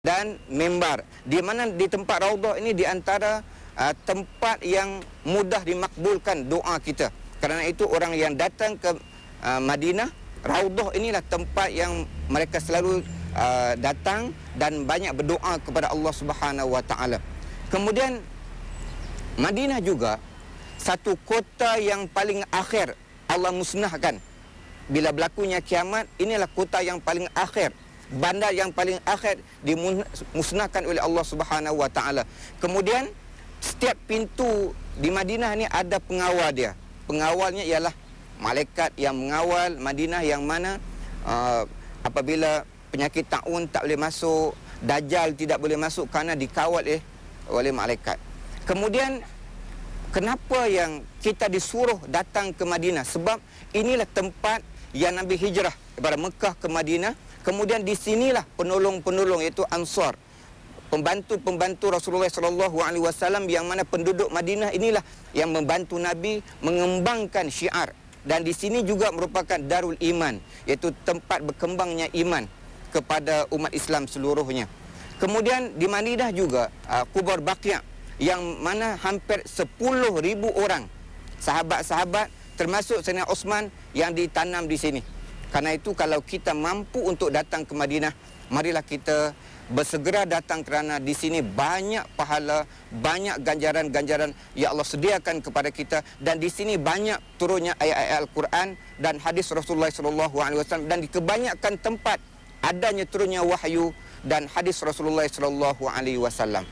dan mimbar. Di mana di tempat Raudhah ini di antara tempat yang mudah dimakbulkan doa kita. Kerana itu orang yang datang ke Madinah, Raudhah inilah tempat yang mereka selalu datang dan banyak berdoa kepada Allah Subhanahu Wa Taala. Kemudian Madinah juga satu kota yang paling akhir Allah musnahkan. Bila berlakunya kiamat, inilah kota yang paling akhir, bandar yang paling akhir dimusnahkan oleh Allah Subhanahu Wa Taala. Kemudian setiap pintu di Madinah ni ada pengawal dia. Pengawalnya ialah malaikat yang mengawal Madinah, yang mana apabila penyakit taun tak boleh masuk, Dajjal tidak boleh masuk kerana dikawal oleh malaikat. Kemudian kenapa yang kita disuruh datang ke Madinah? Sebab inilah tempat yang Nabi hijrah daripada Mekah ke Madinah. Kemudian di sinilah penolong-penolong, iaitu Ansar, pembantu-pembantu Rasulullah SAW, yang mana penduduk Madinah inilah yang membantu Nabi mengembangkan syiar. Dan di sini juga merupakan Darul Iman, iaitu tempat berkembangnya iman kepada umat Islam seluruhnya. Kemudian di Madinah juga kubur Baqi', yang mana hampir 10,000 orang sahabat-sahabat termasuk Sayyidina Osman yang ditanam di sini. Karena itu kalau kita mampu untuk datang ke Madinah, marilah kita bersegera datang, kerana di sini banyak pahala, banyak ganjaran-ganjaran yang Allah sediakan kepada kita, dan di sini banyak turunnya ayat-ayat Al-Quran dan hadis Rasulullah SAW, dan di kebanyakan tempat adanya turunnya wahyu dan hadis Rasulullah SAW.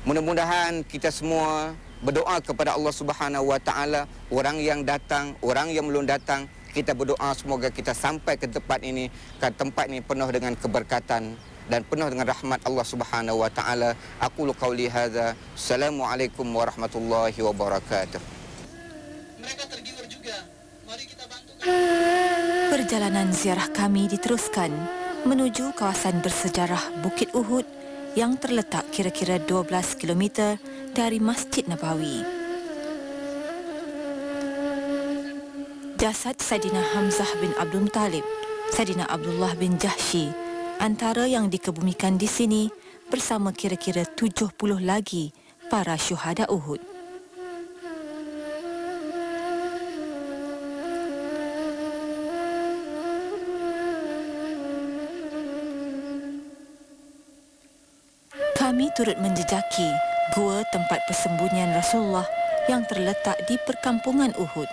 Mudah-mudahan kita semua berdoa kepada Allah Subhanahu Wa Taala, orang yang datang, orang yang belum datang, kita berdoa semoga kita sampai ke tempat ini, kerana tempat ini penuh dengan keberkatan dan penuh dengan rahmat Allah Subhanahu Wa Taala. Aqulu qauli hadza. Assalamualaikum warahmatullahi wabarakatuh. Mereka tergiur juga. Mari kita bantu. Perjalanan ziarah kami diteruskan menuju kawasan bersejarah Bukit Uhud yang terletak kira-kira 12 km dari Masjid Nabawi. Jasad Saidina Hamzah bin Abdul Muttalib, Saidina Abdullah bin Jahsy antara yang dikebumikan di sini bersama kira-kira 70 lagi para syuhada Uhud. Kami turut menjejaki gua tempat persembunyian Rasulullah yang terletak di perkampungan Uhud.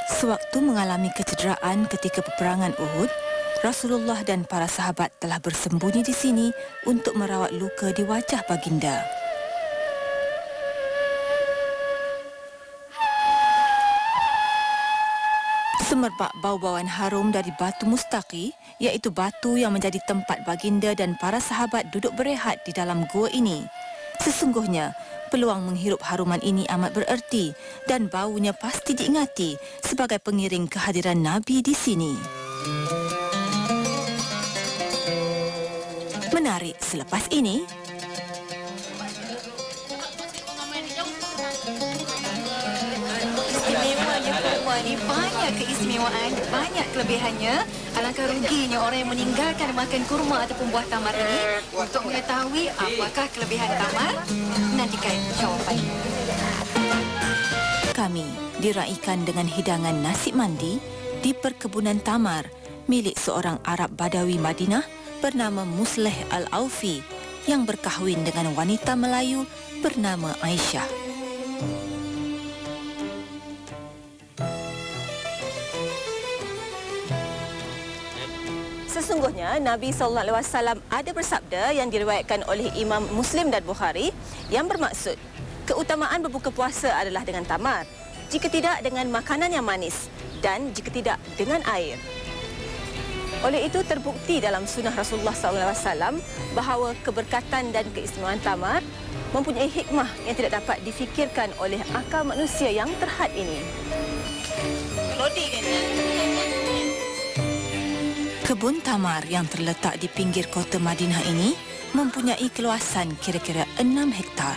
Sewaktu mengalami kecederaan ketika peperangan Uhud, Rasulullah dan para sahabat telah bersembunyi di sini untuk merawat luka di wajah baginda. Semerbak bau-bauan harum dari batu mustaqi, iaitu batu yang menjadi tempat baginda dan para sahabat duduk berehat di dalam gua ini. Sesungguhnya, peluang menghirup haruman ini amat bererti dan baunya pasti diingati sebagai pengiring kehadiran Nabi di sini. Menarik selepas ini, Ini banyak keistimewaan, banyak kelebihannya. Alangkah ruginya orang yang meninggalkan makan kurma ataupun buah tamar ini. Untuk mengetahui apakah kelebihan tamar, nantikan jawapan. kami diraikan dengan hidangan nasi mandi di perkebunan tamar milik seorang Arab Badawi Madinah bernama Musleh Al-Aufi yang berkahwin dengan wanita Melayu bernama Aisyah. Sesungguhnya Nabi SAW ada bersabda yang diriwayatkan oleh Imam Muslim dan Bukhari yang bermaksud keutamaan berbuka puasa adalah dengan tamar, jika tidak dengan makanan yang manis dan jika tidak dengan air. Oleh itu terbukti dalam sunnah Rasulullah SAW bahawa keberkatan dan keistimewaan tamar mempunyai hikmah yang tidak dapat difikirkan oleh akal manusia yang terhad ini. Kebun tamar yang terletak di pinggir kota Madinah ini mempunyai keluasan kira-kira 6 hektar.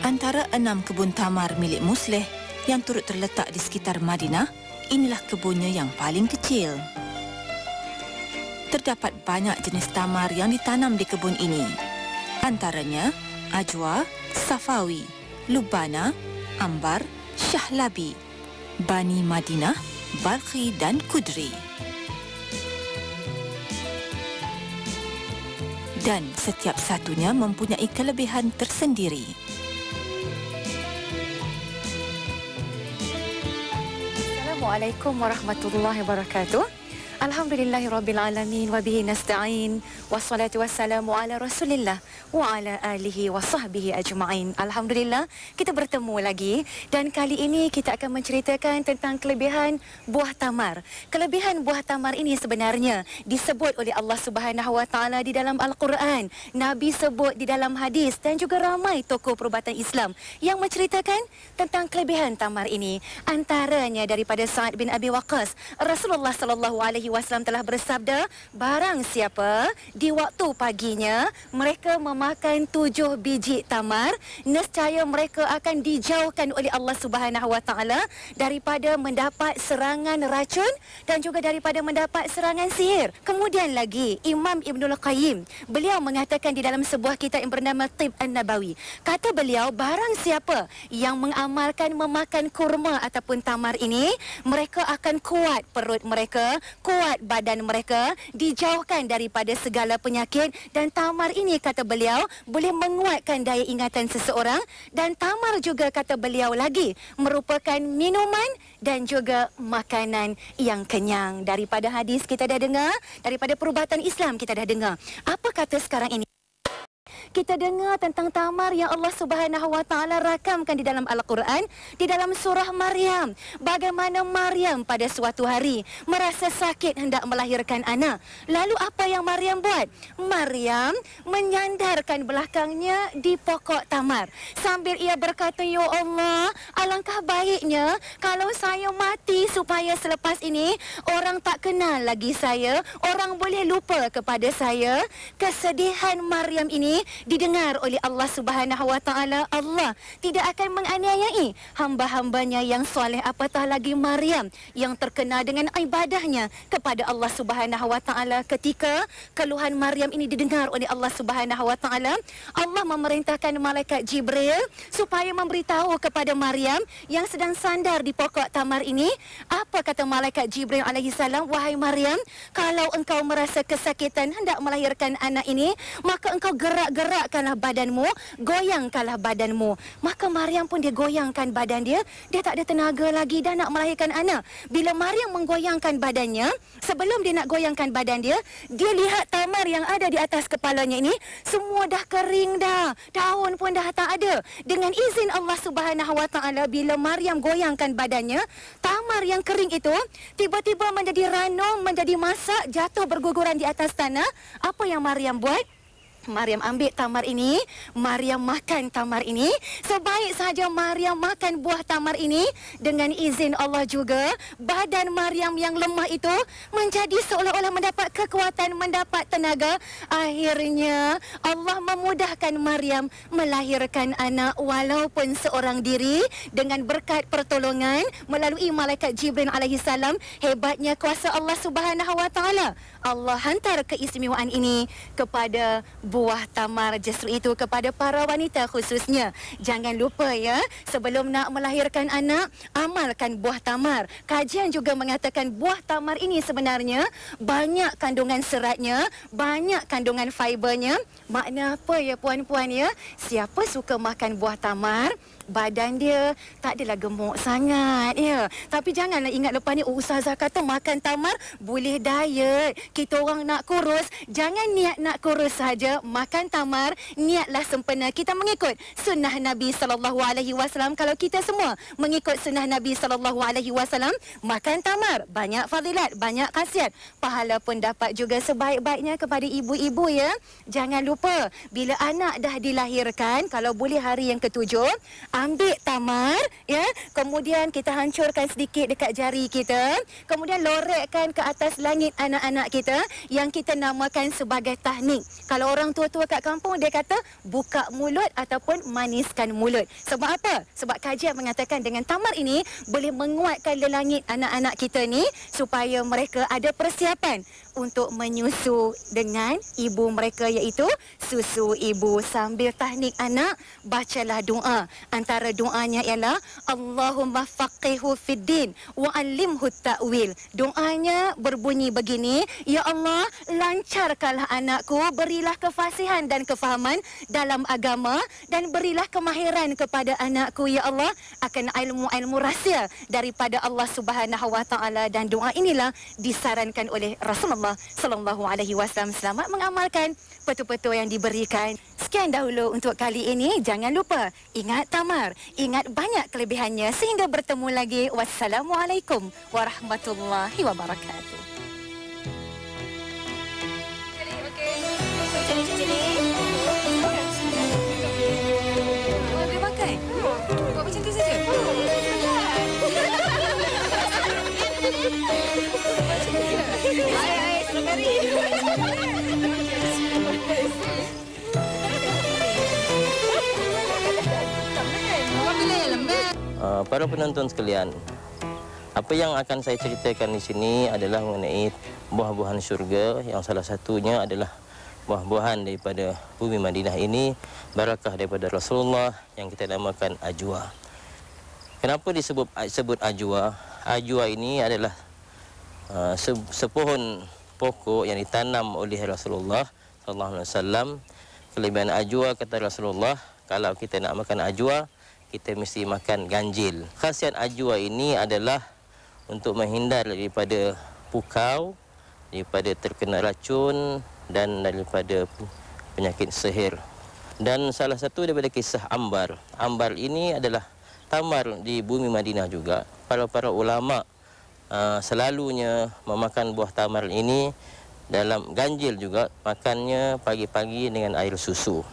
Antara 6 kebun tamar milik Musleh yang turut terletak di sekitar Madinah, inilah kebunnya yang paling kecil. terdapat banyak jenis tamar yang ditanam di kebun ini. Antaranya ajwa, safawi, lubana, ambar, syahlabi, bani Madinah, balkhi dan kudri. Dan setiap satunya mempunyai kelebihan tersendiri. Assalamualaikum warahmatullahi wabarakatuh. Alhamdulillahirrabbilalamin wa bihi nasta'in wassalatu wassalamu ala rasulillah wa ala alihi wa sahbihi ajma'in. Alhamdulillah kita bertemu lagi dan kali ini kita akan menceritakan tentang kelebihan buah tamar. Kelebihan buah tamar ini sebenarnya disebut oleh Allah Subhanahu wa taala di dalam Al-Quran, Nabi sebut di dalam hadis dan juga ramai tokoh perubatan Islam yang menceritakan tentang kelebihan tamar ini. Antaranya daripada Sa'ad bin Abi Waqqas, Rasulullah sallallahu alaihi wasallam telah bersabda, barang siapa di waktu paginya mereka memakan 7 biji tamar, nescaya mereka akan dijauhkan oleh Allah Subhanahu wa taala daripada mendapat serangan racun dan juga daripada mendapat serangan sihir. Kemudian lagi Imam Ibnul Qayyim, beliau mengatakan di dalam sebuah kitab yang bernama Tib An-Nabawi, kata beliau, barang siapa yang mengamalkan memakan kurma ataupun tamar ini, mereka akan kuat perut mereka, kuat badan mereka, dijauhkan daripada segala penyakit. Dan tamar ini, kata beliau, boleh menguatkan daya ingatan seseorang. Dan tamar juga, kata beliau lagi, merupakan minuman dan juga makanan yang kenyang. Daripada hadis kita dah dengar, daripada perubatan Islam kita dah dengar. Apa kata sekarang ini? Kita dengar tentang tamar yang Allah Subhanahu wa taala rakamkan di dalam Al-Quran, di dalam surah Maryam. Bagaimana Maryam pada suatu hari merasa sakit hendak melahirkan anak. Lalu apa yang Maryam buat? Maryam menyandarkan belakangnya di pokok tamar sambil ia berkata, ya Allah, alangkah baiknya kalau saya mati supaya selepas ini orang tak kenal lagi saya, orang boleh lupa kepada saya. Kesedihan Maryam ini didengar oleh Allah Subhanahu wa taala. Allah tidak akan menganiayai hamba-hambanya yang soleh, apatah lagi Maryam yang terkenal dengan ibadahnya kepada Allah Subhanahu wa taala. Ketika keluhan Maryam ini didengar oleh Allah Subhanahu wa taala, Allah memerintahkan malaikat Jibril supaya memberitahu kepada Maryam yang sedang sandar di pokok tamar ini. Apa kata malaikat Jibril alaihi salam? Wahai Maryam, kalau engkau merasa kesakitan hendak melahirkan anak ini, maka engkau gerakkanlah badanmu, goyangkanlah badanmu. Maka Maryam pun dia goyangkan badan dia. Dia tak ada tenaga lagi dah nak melahirkan anak. Bila Maryam menggoyangkan badannya, sebelum dia nak goyangkan badan dia, dia lihat tamar yang ada di atas kepalanya ini semua dah kering dah, daun pun dah tak ada. Dengan izin Allah Subhanahu wa taala, bila Maryam goyangkan badannya, tamar yang kering itu tiba-tiba menjadi ranum, menjadi masak, jatuh berguguran di atas tanah. Apa yang Maryam buat? Maryam ambil tamar ini, Maryam makan tamar ini. Sebaik saja Maryam makan buah tamar ini, dengan izin Allah juga, badan Maryam yang lemah itu menjadi seolah-olah mendapat kekuatan, mendapat tenaga. Akhirnya Allah memudahkan Maryam melahirkan anak walaupun seorang diri dengan berkat pertolongan melalui malaikat Jibril alaihi salam. Hebatnya kuasa Allah Subhanahu wa taala. Allah hantar keistimewaan ini kepada buah tamar. Justru itu kepada para wanita khususnya. Jangan lupa ya, sebelum nak melahirkan anak, amalkan buah tamar. Kajian juga mengatakan buah tamar ini sebenarnya banyak kandungan seratnya, banyak kandungan fibernya. Makna apa ya puan-puan ya? Siapa suka makan buah tamar, badan dia tak adalah gemuk sangat ya. Tapi janganlah ingat lepas ni ustazah kata makan tamar boleh diet, kita orang nak kurus. Jangan niat nak kurus saja, makan tamar niatlah sempena kita mengikut sunnah Nabi sallallahu alaihi wasallam. Kalau kita semua mengikut sunnah Nabi sallallahu alaihi wasallam, makan tamar banyak fadilat, banyak khasiat, pahala pun dapat juga. Sebaik-baiknya kepada ibu-ibu ya, jangan lupa bila anak dah dilahirkan, kalau boleh hari yang ke-7, ambil tamar, ya, kemudian kita hancurkan sedikit dekat jari kita, kemudian lorekkan ke atas langit anak-anak kita yang kita namakan sebagai tahnik. Kalau orang tua-tua kat kampung dia kata buka mulut ataupun maniskan mulut. Sebab apa? Sebab kajian mengatakan dengan tamar ini boleh menguatkan lelangit anak-anak kita ni supaya mereka ada persiapan untuk menyusu dengan ibu mereka, iaitu susu ibu. Sambil tahnik anak, bacalah doa. Antara doanya ialah Allahumma faqihu fiddin wa 'allimhu ta'wil. Doanya berbunyi begini, ya Allah, lancarkanlah anakku, berilah kefasihan dan kefahaman dalam agama, dan berilah kemahiran kepada anakku, ya Allah, akan ilmu-ilmu rahsia daripada Allah Subhanahu wa taala. Dan doa inilah disarankan oleh Rasulullah sallallahu alaihi wasallam. Selamat mengamalkan petua-petua yang diberikan. Sekian dahulu untuk kali ini. Jangan lupa ingat tamar, ingat banyak kelebihannya. Sehingga bertemu lagi. Wassalamualaikum warahmatullahi wabarakatuh. Macam ni. Boleh pakai? Buat macam tu saja? Hai, strawberry. Para penonton sekalian, apa yang akan saya ceritakan di sini adalah mengenai buah-buahan syurga, yang salah satunya adalah buah-buahan daripada bumi Madinah ini, barakah daripada Rasulullah yang kita namakan ajwa. Kenapa disebut ajwa? Ajwa ini adalah sepohon pokok yang ditanam oleh Rasulullah sallallahu alaihi wasallam. Kelebihan ajwa, kata Rasulullah, kalau kita nak makan ajwa, kita mesti makan ganjil. Khasiat ajwa ini adalah untuk menghindar daripada pukau, daripada terkena racun dan daripada penyakit sihir. Dan salah satu daripada kisah ambar. Ambar ini adalah tamar di bumi Madinah juga. Para ulama selalunya memakan buah tamar ini dalam ganjil juga, makannya pagi-pagi dengan air susu.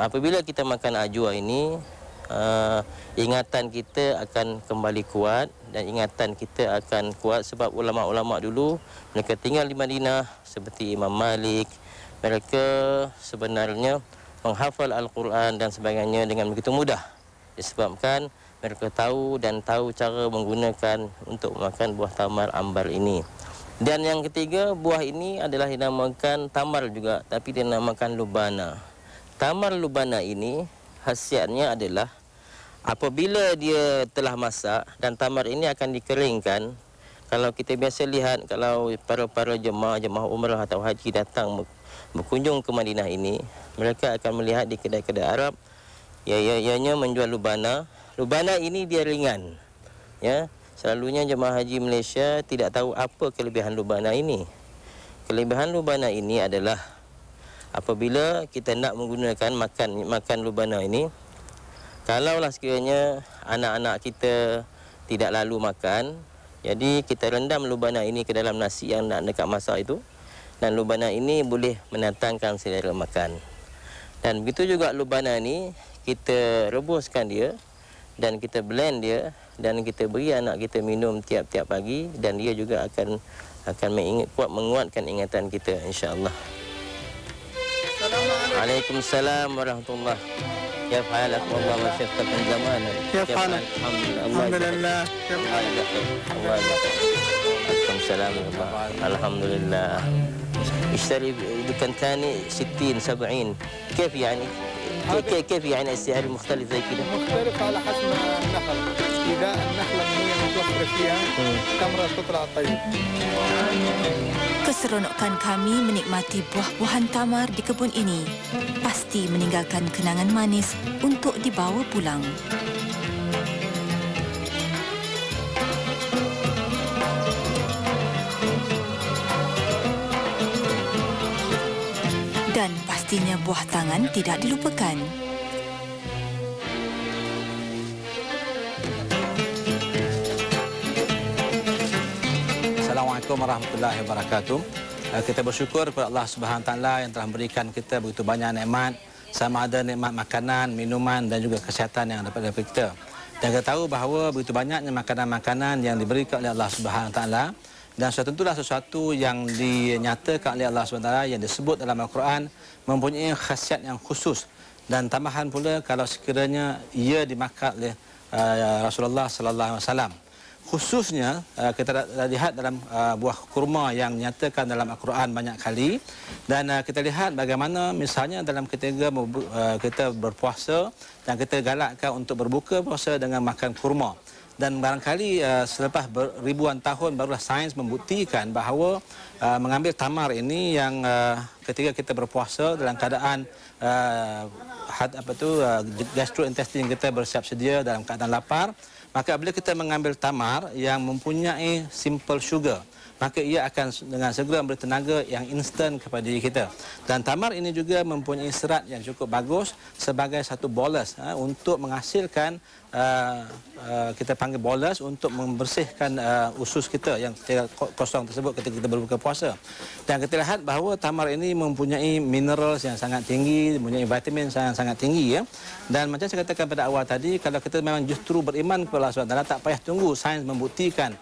Apabila kita makan ajwa ini, ingatan kita akan kembali kuat, dan ingatan kita akan kuat sebab ulama-ulama dulu mereka tinggal di Madinah seperti Imam Malik. Mereka sebenarnya menghafal Al-Quran dan sebagainya dengan begitu mudah, disebabkan mereka tahu cara menggunakan untuk makan buah tamar ambar ini. Dan yang ketiga, buah ini adalah dinamakan tamar juga, tapi dinamakan lubana. Tamar lubana ini khasiatnya adalah apabila dia telah masak dan tamar ini akan dikeringkan. Kalau kita biasa lihat, kalau para jemaah umrah atau haji datang berkunjung ke Madinah ini, mereka akan melihat di kedai-kedai Arab ianya menjual lubana. Lubana ini dia ringan. Ya, selalunya jemaah haji Malaysia tidak tahu apa kelebihan lubana ini. Kelebihan lubana ini adalah apabila kita nak menggunakan makan lubana ini, kalaulah sekiranya anak-anak kita tidak lalu makan, jadi kita rendam lubana ini ke dalam nasi yang nak dekat masak itu, dan lubana ini boleh mendatangkan selera makan. Dan begitu juga lubana ini kita rebuskan dia dan kita blend dia dan kita beri anak kita minum tiap-tiap pagi, dan dia juga akan menguatkan ingatan kita, insya-Allah. Waalaikumsalam warahmatullahi. كيف حالك؟ والله ما شفتك من زمان. كيف حالك؟ الحمد لله. كيف حالك؟ الله يبارك. عليكم السلام ورحمة الله. الحمد لله. اشتري دكان ثاني 60 70. كيف يعني؟ كيف يعني السعر مختلف زي كده؟ مختلف على حسب النخل. إذا النخلة هي متوفرة فيها تمرة تطلع طيب. Keseronokan kami menikmati buah-buahan tamar di kebun ini pasti meninggalkan kenangan manis untuk dibawa pulang. Dan pastinya buah tangan tidak dilupakan. Assalamualaikum warahmatullahi wabarakatuh. Kita bersyukur kepada Allah Subhanahu Wa Taala yang telah memberikan kita begitu banyak nikmat sama ada nikmat makanan, minuman dan juga kesihatan yang dapat daripada kita. Dan kita tahu bahawa begitu banyaknya makanan-makanan yang diberikan oleh Allah Subhanahu Wa Taala, dan tentulah sesuatu yang dinyatakan oleh Allah Subhanahu Wa Taala yang disebut dalam Al-Quran mempunyai khasiat yang khusus. Dan tambahan pula kalau sekiranya ia dimakan oleh Rasulullah Sallallahu Alaihi Wasallam. Khususnya kita dah lihat dalam buah kurma yang dinyatakan dalam Al-Quran banyak kali, dan kita lihat bagaimana misalnya dalam ketiga kita berpuasa dan kita galakkan untuk berbuka puasa dengan makan kurma. Dan barangkali selepas ribuan tahun barulah sains membuktikan bahawa mengambil tamar ini yang ketika kita berpuasa dalam keadaan gastrointestin kita bersiap sedia dalam keadaan lapar, maka bila kita mengambil tamar yang mempunyai simple sugar, maka ia akan dengan segera memberi tenaga yang instan kepada diri kita. Dan tamar ini juga mempunyai serat yang cukup bagus sebagai satu bolus untuk menghasilkan kita panggil bolus untuk membersihkan usus kita yang kosong tersebut ketika kita berbuka puasa. Dan kita lihat bahawa tamar ini mempunyai mineral yang sangat tinggi, mempunyai vitamin yang sangat tinggi, ya. Dan macam saya katakan pada awal tadi, kalau kita memang justru beriman kepada Allah SWT, tak payah tunggu sains membuktikan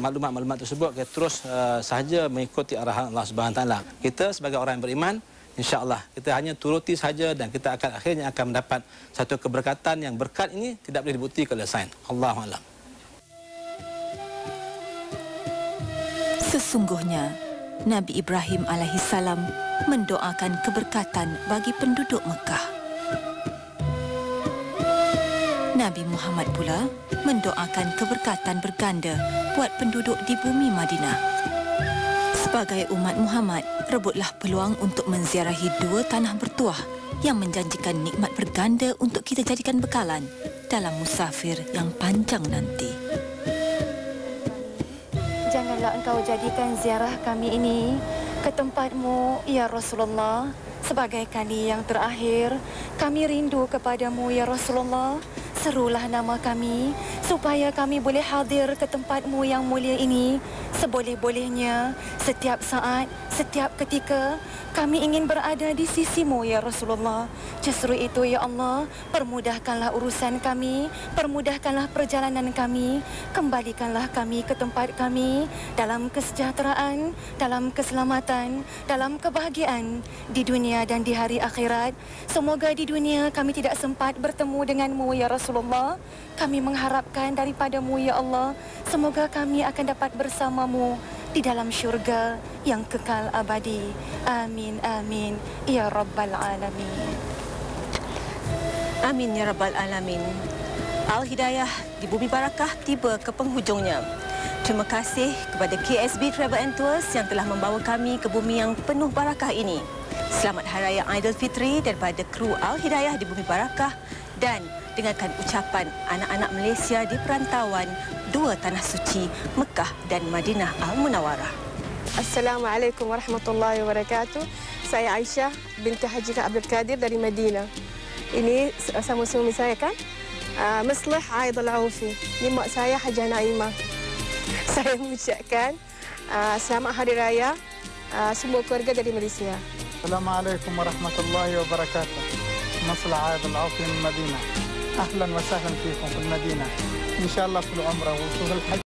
maklumat-maklumat tersebut, kita terus sahaja mengikuti arahan Allah SWT. Kita sebagai orang yang beriman, insya-Allah kita hanya turuti saja dan kita akan akhirnya akan mendapat satu keberkatan yang berkat ini tidak boleh dibuktikan oleh sains. Allahu a'lam. Sesungguhnya Nabi Ibrahim alaihissalam mendoakan keberkatan bagi penduduk Mekah. Nabi Muhammad pula mendoakan keberkatan berganda buat penduduk di bumi Madinah. Sebagai umat Muhammad, rebutlah peluang untuk menziarahi dua tanah bertuah yang menjanjikan nikmat berganda untuk kita jadikan bekalan dalam musafir yang panjang nanti. Janganlah engkau jadikan ziarah kami ini ke tempatmu, ya Rasulullah, sebagai kali yang terakhir. Kami rindu kepadamu, ya Rasulullah. Serulah nama kami supaya kami boleh hadir ke tempatmu yang mulia ini seboleh-bolehnya, setiap saat, setiap ketika. Kami ingin berada di sisimu, ya Rasulullah. Justru itu, ya Allah, permudahkanlah urusan kami, permudahkanlah perjalanan kami, kembalikanlah kami ke tempat kami dalam kesejahteraan, dalam keselamatan, dalam kebahagiaan di dunia dan di hari akhirat. Semoga di dunia kami tidak sempat bertemu denganmu, ya Rasulullah. Kami mengharapkan daripadamu, ya Allah, semoga kami akan dapat bersamamu di dalam syurga yang kekal abadi. Amin, amin, ya Rabbal Alamin. Amin, ya Rabbal Alamin. Al-Hidayah di Bumi Barakah tiba ke penghujungnya. Terima kasih kepada KSB Travel and Tours yang telah membawa kami ke bumi yang penuh barakah ini. Selamat Hari Raya Aidilfitri daripada kru Al-Hidayah di Bumi Barakah, dan dengarkan ucapan anak-anak Malaysia di perantauan dua tanah suci Mekah dan Madinah Al-Munawwarah. Assalamualaikum warahmatullahi wabarakatuh. Saya Aisyah binti Haji Abdul Qadir dari Madinah. Ini sama suami saya kan, Maslih Aidul Aufi. Ini mak saya Hajah Naimah. Saya mengucapkan selamat Hari Raya semua keluarga dari Malaysia. Assalamualaikum warahmatullahi wabarakatuh. Maslih Aidul Aufi من المدينة. أهلا وسهلا فيكم في المدينة. إن شاء الله في العمرة وفي الحج.